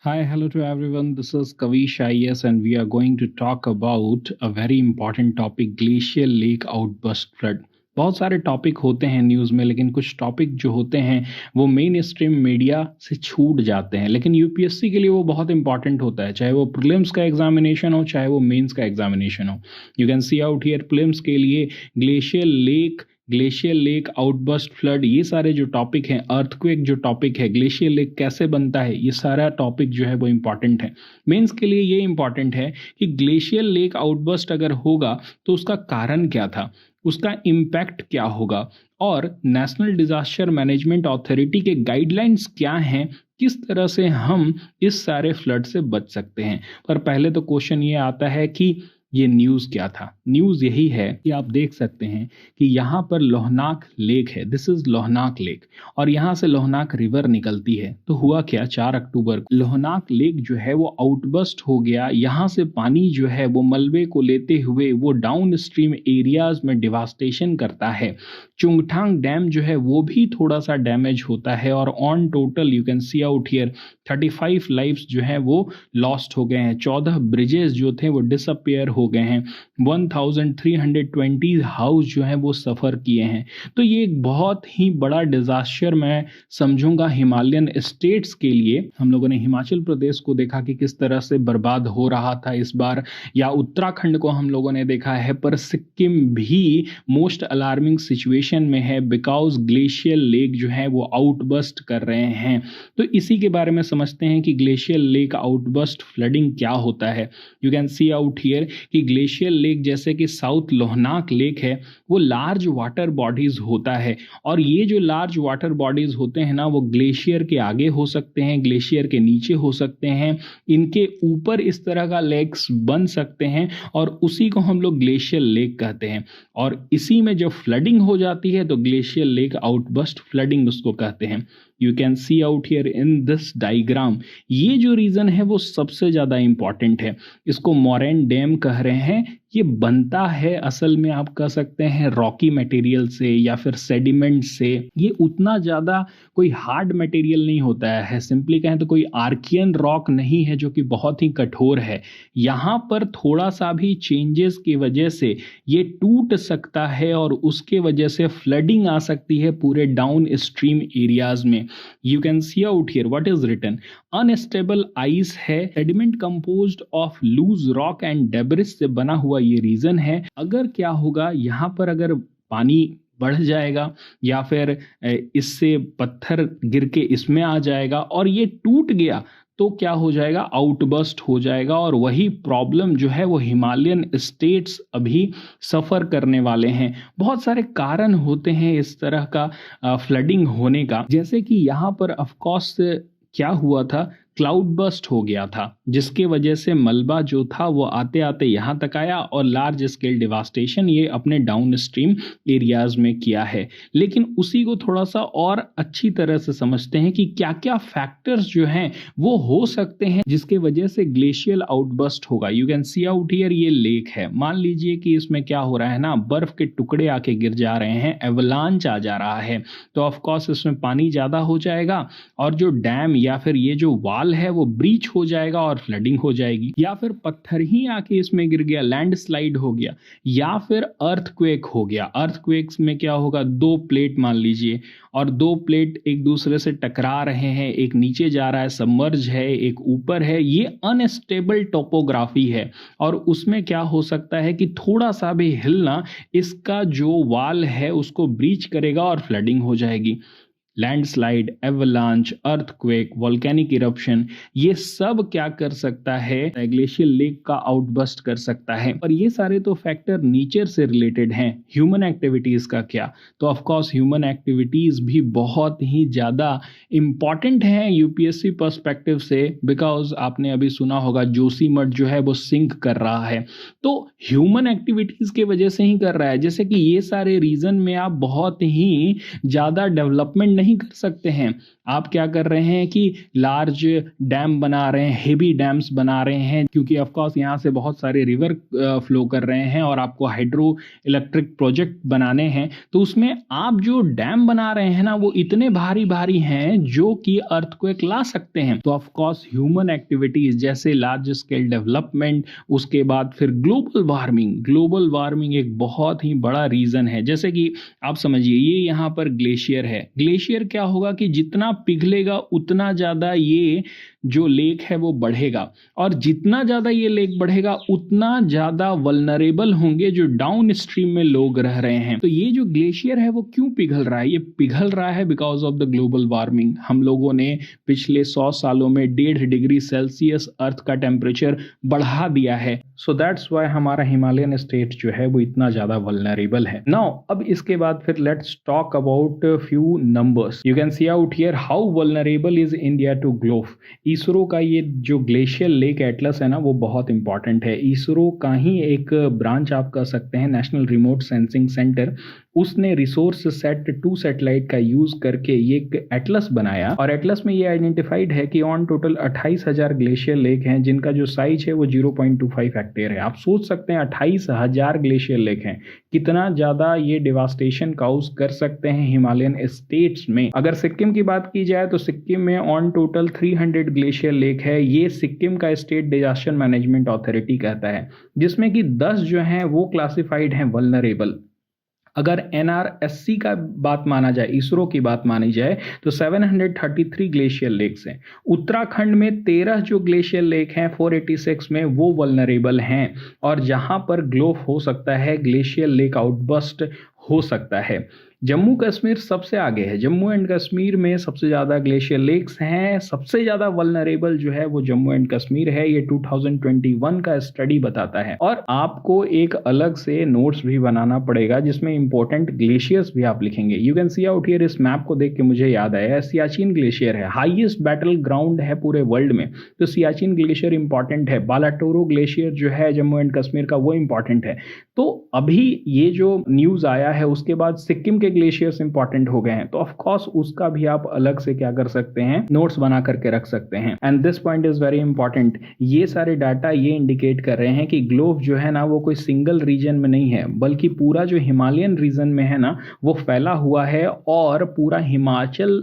Hi, hello to everyone. This is Kavish IS, and we are going to talk about a very important topic, glacial lake outburst flood. बहुत सारे topic होते हैं news में, लेकिन कुछ topic जो होते हैं वो मेन स्ट्रीम मीडिया से छूट जाते हैं, लेकिन यूपीएससी के लिए वो बहुत इंपॉर्टेंट होता है, चाहे वो प्रीलिम्स का एग्जामिनेशन हो, चाहे वो मेंस का एग्जामिनेशन हो। You can see out here prelims के लिए ग्लेशियल लेक आउटबर्स्ट फ्लड, ये सारे जो टॉपिक हैं, अर्थक्वेक जो टॉपिक है, ग्लेशियल लेक कैसे बनता है, ये सारा टॉपिक जो है वो इंपॉर्टेंट है। मेंस के लिए ये इंपॉर्टेंट है कि ग्लेशियल लेक आउटबर्स्ट अगर होगा तो उसका कारण क्या था, उसका इम्पैक्ट क्या होगा, और नेशनल डिजास्टर मैनेजमेंट अथॉरिटी के गाइडलाइंस क्या हैं, किस तरह से हम इस सारे फ्लड से बच सकते हैं। पर पहले तो क्वेश्चन ये आता है कि ये न्यूज़ क्या था। न्यूज़ यही है कि आप देख सकते हैं कि यहाँ पर लोहनाक लेक है, दिस इज लोहनाक लेक, और यहाँ से लोहनाक रिवर निकलती है। तो हुआ क्या, 4 अक्टूबर को लोहनाक लेक जो है वो आउटबस्ट हो गया। यहाँ से पानी जो है वो मलबे को लेते हुए वो डाउन स्ट्रीम एरियाज में डिवास्टेशन करता है। चुंगथांग डैम जो है वो भी थोड़ा सा डैमेज होता है, और on total you can see out here 35 lifes जो हैं वो लॉस्ट हो गए हैं। 14 ब्रिजेस जो थे वो डिसअपियर हो गए हैं। 1320 हाउस जो हैं वो सफ़र किए हैं। तो ये एक बहुत ही बड़ा डिजास्टर मैं समझूंगा हिमालयन स्टेट्स के लिए। हम लोगों ने हिमाचल प्रदेश को देखा कि किस तरह से बर्बाद हो रहा था इस बार, या उत्तराखंड को हम लोगों ने देखा है, पर सिक्किम भी मोस्ट अलार्मिंग सिचुएशन में है बिकॉज ग्लेशियल लेक जो है वो आउटबस्ट कर रहे हैं। तो इसी के बारे में समझते हैं कि ग्लेशियल लेक आउटबस्ट फ्लडिंग क्या होता है। You can see out here कि ग्लेशियल लेक जैसे कि साउथ लोहनाक लेक है, वो लार्ज वाटर बॉडीज होता है, और ये जो लार्ज वाटर बॉडीज होते हैं ना, वो ग्लेशियर के आगे हो सकते हैं, ग्लेशियर के नीचे हो सकते हैं, इनके ऊपर इस तरह का लेक्स बन सकते हैं, और उसी को हम लोग ग्लेशियल लेक कहते हैं। और इसी में जब फ्लडिंग हो जाती है तो ग्लेशियल लेक आउटबस्ट फ्लडिंग उसको कहते हैं। You can see out here in this diagram, ये जो रीजन है वो सबसे ज्यादा इंपॉर्टेंट है। इसको मोरेन डैम कह रहे हैं। ये बनता है असल में आप कह सकते हैं रॉकी मटेरियल से या फिर सेडिमेंट से। ये उतना ज़्यादा कोई हार्ड मटेरियल नहीं होता है, सिंपली कहें तो कोई आर्कियन रॉक नहीं है जो कि बहुत ही कठोर है। यहाँ पर थोड़ा सा भी चेंजेस की वजह से ये टूट सकता है, और उसके वजह से फ्लडिंग आ सकती है पूरे डाउन स्ट्रीम एरियाज में। You can see out here what is written, unstable ice है, sediment composed of loose rock and debris से बना हुआ ये रीजन है। अगर क्या होगा, यहाँ पर अगर पानी बढ़ जाएगा या फिर इससे पत्थर गिर के इसमें आ जाएगा और ये टूट गया, तो क्या हो जाएगा, आउटबस्ट हो जाएगा। और वही प्रॉब्लम जो है वो हिमालयन स्टेट्स अभी सफ़र करने वाले हैं। बहुत सारे कारण होते हैं इस तरह का फ्लडिंग होने का, जैसे कि यहाँ पर ऑफकोर्स क्या हुआ था, क्लाउड बस्ट हो गया था, जिसके वजह से मलबा जो था वो आते आते यहाँ तक आया और लार्ज स्केल डिवास्टेशन ये अपने डाउन स्ट्रीम एरियाज में किया है। लेकिन उसी को थोड़ा सा और अच्छी तरह से समझते हैं कि क्या क्या फैक्टर्स जो हैं वो हो सकते हैं जिसके वजह से ग्लेशियल आउटबस्ट होगा। You can see out here, ये लेक है, मान लीजिए कि इसमें क्या हो रहा है ना, बर्फ के टुकड़े आके गिर जा रहे हैं, एवलांच आ जा रहा है, तो ऑफकोर्स इसमें पानी ज़्यादा हो जाएगा, और जो डैम या फिर ये जो वाल है वो ब्रीच हो जाएगा और फ्लडिंग हो जाएगी। या फिर पत्थर ही आके इसमें गिर गया, लैंडस्लाइड हो गया, या फिर अर्थक्वेक हो गया। अर्थक्वेक्स में क्या होगा, दो प्लेट मान लीजिए, और दो प्लेट एक दूसरे से टकरा रहे हैं, एक नीचे जा रहा है सबमर्ज है, एक ऊपर है, ये अनस्टेबल टोपोग्राफी है। और उसमें क्या हो सकता है कि थोड़ा सा भी हिलना इसका जो वाल है उसको ब्रीच करेगा और फ्लडिंग हो जाएगी। Landslide, avalanche, earthquake, volcanic eruption, ये सब क्या कर सकता है, ग्लेशियल लेक का आउटबस्ट कर सकता है। और ये सारे तो फैक्टर नेचर से रिलेटेड हैं। ह्यूमन एक्टिविटीज का क्या, तो ऑफ कोर्स ह्यूमन एक्टिविटीज भी बहुत ही ज़्यादा इम्पॉर्टेंट हैं यूपीएससी पर्सपेक्टिव से, बिकॉज आपने अभी सुना होगा जोशीमठ जो है वो सिंक कर रहा है, तो ह्यूमन एक्टिविटीज के वजह से ही कर रहा है। जैसे कि ये सारे रीजन में आप बहुत ही ज़्यादा डेवलपमेंट नहीं कर सकते हैं। आप क्या कर रहे हैं कि लार्ज डैम बना रहे हैं, हेवी डैम्स बना रहे हैं, क्योंकि ऑफ कोर्स यहाँ से बहुत सारे रिवर फ्लो कर रहे हैं और आपको हाइड्रो इलेक्ट्रिक प्रोजेक्ट बनाने हैं। तो उसमें आप जो डैम बना रहे हैं ना, वो इतने भारी भारी हैं जो कि अर्थक्वेक ला सकते हैं। तो ऑफ कोर्स ह्यूमन एक्टिविटीज जैसे लार्ज स्केल डेवलपमेंट, उसके बाद फिर ग्लोबल वार्मिंग एक बहुत ही बड़ा रीजन है। जैसे कि आप समझिए, ये यहाँ पर ग्लेशियर है। ग्लेशियर क्या होगा कि जितना पिघलेगा उतना ज्यादा ये जो लेक है वो बढ़ेगा, और जितना ज्यादा ये लेक बढ़ेगा उतना ज्यादा वल्नरेबल होंगे जो डाउन स्ट्रीम में लोग रह रहे हैं। तो ये जो ग्लेशियर है वो क्यों पिघल रहा है? ये पिघल रहा है because of the global warming. हम लोगों ने पिछले 100 सालों में 1.5 डिग्री सेल्सियस अर्थ का टेम्परेचर बढ़ा दिया है। सो दैट्स वाई हमारा हिमालयन स्टेट जो है वो इतना ज्यादा वल्नरेबल है। नाउ अब इसके बाद फिर let's talk about few numbers. You can see out here how vulnerable is India to globe. ISRO का ये जो ग्लेशियर लेक एटलस है ना, वो बहुत इंपॉर्टेंट है। इसरो का ही एक ब्रांच आप कह सकते हैं, नेशनल रिमोट सेंसिंग सेंटर। उसने रिसोर्स सेट 2 सैटेलाइट का यूज करके ये एक एटलस बनाया, और एटलस में ये आइडेंटिफाइड है कि ऑन टोटल 28,000 ग्लेशियर लेक हैं जिनका जो साइज है वो 0.25 हेक्टेयर है। आप सोच सकते हैं 28,000 ग्लेशियर लेक हैं, कितना ज्यादा ये डिवास्टेशन काउज कर सकते हैं हिमालयन स्टेट्स में। अगर सिक्किम की बात की जाए तो सिक्किम में ऑन टोटल 300 ग्लेशियर लेक है। ये सिक्किम का स्टेट डिजास्टर मैनेजमेंट अथॉरिटी कहता है, जिसमें कि 10 जो हैं वो क्लासिफाइड हैं वल्नरेबल। अगर NRSC का बात माना जाए, इसरो की बात मानी जाए, तो 733 ग्लेशियर लेक्स हैं। उत्तराखंड में 13 जो ग्लेशियर लेक हैं 486 में, वो वल्नरेबल हैं, और जहां पर ग्लोफ हो सकता है, ग्लेशियर लेक आउटबस्ट हो सकता है। जम्मू कश्मीर सबसे आगे है। जम्मू एंड कश्मीर में सबसे ज़्यादा ग्लेशियर लेक्स हैं। सबसे ज़्यादा वल्नरेबल जो है वो जम्मू एंड कश्मीर है। ये 2021 का स्टडी बताता है। और आपको एक अलग से नोट्स भी बनाना पड़ेगा जिसमें इंपॉर्टेंट ग्लेशियर्स भी आप लिखेंगे। You can see out here, इस मैप को देख के मुझे याद आया, सियाचिन ग्लेशियर है, हाईएस्ट बैटल ग्राउंड है पूरे वर्ल्ड में, तो सियाचिन ग्लेशियर इंपॉर्टेंट है। बालाटोरो ग्लेशियर जो है जम्मू एंड कश्मीर का, वो इंपॉर्टेंट है। तो अभी ये जो न्यूज आया है उसके बाद सिक्किम के ग्लेशियर्स इंपॉर्टेंट हो गए हैं, तो ऑफ कोर्स उसका भी आप अलग से क्या कर सकते हैं, नोट्स बना करके रख सकते हैं। And this point is very important. ये सारे डाटा ये इंडिकेट कर रहे हैं कि ग्लोब जो है ना वो कोई सिंगल रीजन में नहीं है, बल्कि पूरा जो हिमालयन रीजन में है ना वो फैला हुआ है, और पूरा हिमाचल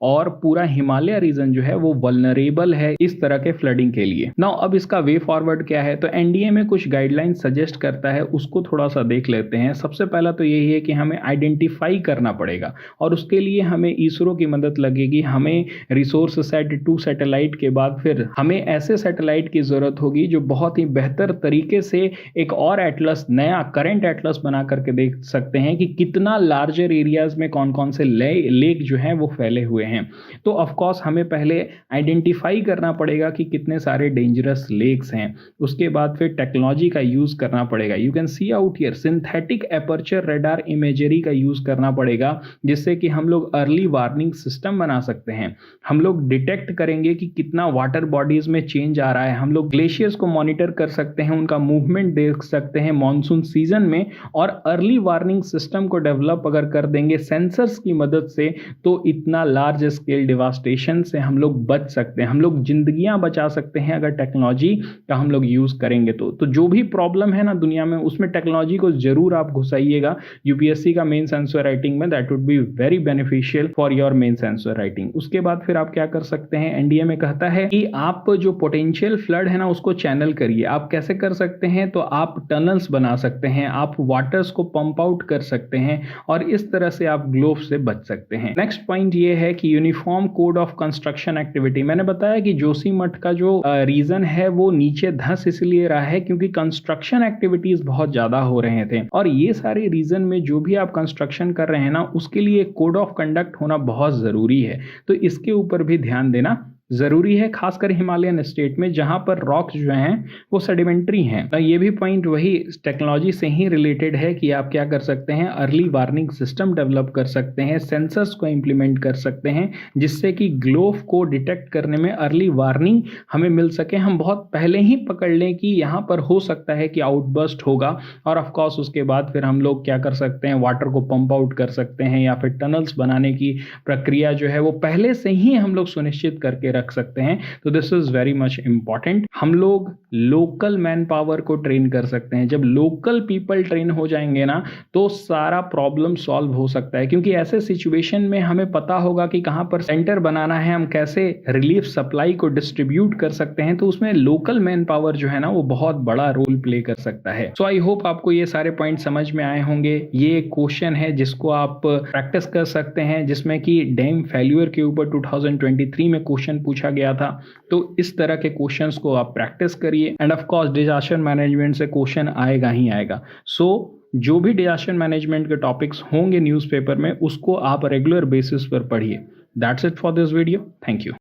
और पूरा हिमालय रीजन जो है वो वल्नरेबल है इस तरह के फ्लडिंग के लिए। नाउ अब इसका वे फॉरवर्ड क्या है, तो एनडीए में कुछ गाइडलाइन सजेस्ट करता है, उसको थोड़ा सा देख लेते हैं। सबसे पहला तो यही है कि हमें आइडेंटिफाई करना पड़ेगा, और उसके लिए हमें इसरो की मदद लगेगी। हमें रिसोर्स सेट 2 सैटेलाइट के बाद फिर हमें ऐसे सैटेलाइट की जरूरत होगी जो बहुत ही बेहतर तरीके से एक और एटलस, नया करंट एटलस बना करके देख सकते हैं कि कितना लार्जर एरियाज में कौन कौन से लेक जो हैं वो फैले हुए हैं। तो ऑफ कोर्स हमें पहले आइडेंटिफाई करना पड़ेगा कि कितने सारे डेंजरस लेक्स हैं। उसके बाद फिर टेक्नोलॉजी का यूज करना पड़ेगा। You can see out here, synthetic aperture radar imagery का यूज करना पड़ेगा, जिससे कि हम लोग अर्ली वार्निंग सिस्टम बना सकते हैं। हम लोग डिटेक्ट करेंगे कि कितना वाटर बॉडीज में चेंज आ रहा है। हम लोग ग्लेशियर्स को मॉनिटर कर सकते हैं, उनका मूवमेंट देख सकते हैं मॉनसून सीजन में, और अर्ली वार्निंग सिस्टम को डेवलप अगर कर देंगे सेंसर्स की मदद से, तो इतना लार्ज स्केल डिवास्टेशन से हम लोग बच सकते हैं। हम लोग जिंदगियां बचा सकते हैं अगर टेक्नोलॉजी का हम लोग यूज करेंगे। तो जो भी प्रॉब्लम है ना दुनिया में, उसमें टेक्नोलॉजी को जरूर आप घुसाइएगा यूपीएससी का मेंस आंसर राइटिंग में। That would be very beneficial for your mains answer writing. उसके बाद फिर आप क्या कर सकते हैं, एनडीए में कहता है कि आप जो पोटेंशियल फ्लड है ना उसको चैनल करिए। आप कैसे कर सकते हैं, तो आप टनल्स बना सकते हैं, आप वाटर्स को पंप आउट कर सकते हैं, और इस तरह से आप ग्लोब से बच सकते हैं। नेक्स्ट पॉइंट ये है कि uniform code of construction activity. मैंने बताया कि जोशीमठ का जो रीजन है वो नीचे धंस इसलिए रहा है क्योंकि कंस्ट्रक्शन एक्टिविटीज बहुत ज्यादा हो रहे थे, और ये सारे रीजन में जो भी आप कंस्ट्रक्शन कर रहे हैं ना उसके लिए कोड ऑफ कंडक्ट होना बहुत जरूरी है। तो इसके ऊपर भी ध्यान देना ज़रूरी है, खासकर हिमालयन स्टेट में जहाँ पर रॉक्स जो हैं वो सेडिमेंट्री हैं। ये भी पॉइंट वही टेक्नोलॉजी से ही रिलेटेड है कि आप क्या कर सकते हैं, अर्ली वार्निंग सिस्टम डेवलप कर सकते हैं, सेंसर्स को इम्प्लीमेंट कर सकते हैं जिससे कि ग्लोव को डिटेक्ट करने में अर्ली वार्निंग हमें मिल सके, हम बहुत पहले ही पकड़ लें कि यहाँ पर हो सकता है कि आउटबर्स्ट होगा। और ऑफ कोर्स उसके बाद फिर हम लोग क्या कर सकते हैं, वाटर को पंप आउट कर सकते हैं या फिर टनल्स बनाने की प्रक्रिया जो है वो पहले से ही हम लोग सुनिश्चित करके रख सकते हैं। तो this is very much important. हम लोग लोकल मैन पावर को ट्रेन कर सकते हैं। जब लोकल पीपल ट्रेन हो जाएंगे ना तो सारा प्रॉब्लम सॉल्व हो सकता है, क्योंकि ऐसे सिचुएशन में हमें पता होगा कि कहां पर सेंटर बनाना है, हम कैसे रिलीफ सप्लाई को डिस्ट्रीब्यूट कर सकते हैं। तो उसमें लोकल मैन पावर जो है ना वो बहुत बड़ा रोल प्ले कर सकता है। सो आई होप आपको ये सारे पॉइंट समझ में आए होंगे। ये एक क्वेश्चन है जिसको आप प्रैक्टिस कर सकते हैं, जिसमें कि डैम फेल्यूर के ऊपर 2023 में क्वेश्चन पूछा गया था। तो इस तरह के क्वेश्चंस को आप प्रैक्टिस करिए end of course disaster management से क्वेश्चन आएगा ही आएगा। सो जो भी डिजास्टर मैनेजमेंट के टॉपिक्स होंगे न्यूज़पेपर में उसको आप रेगुलर बेसिस पर पढ़िए। That's it for this video. Thank you.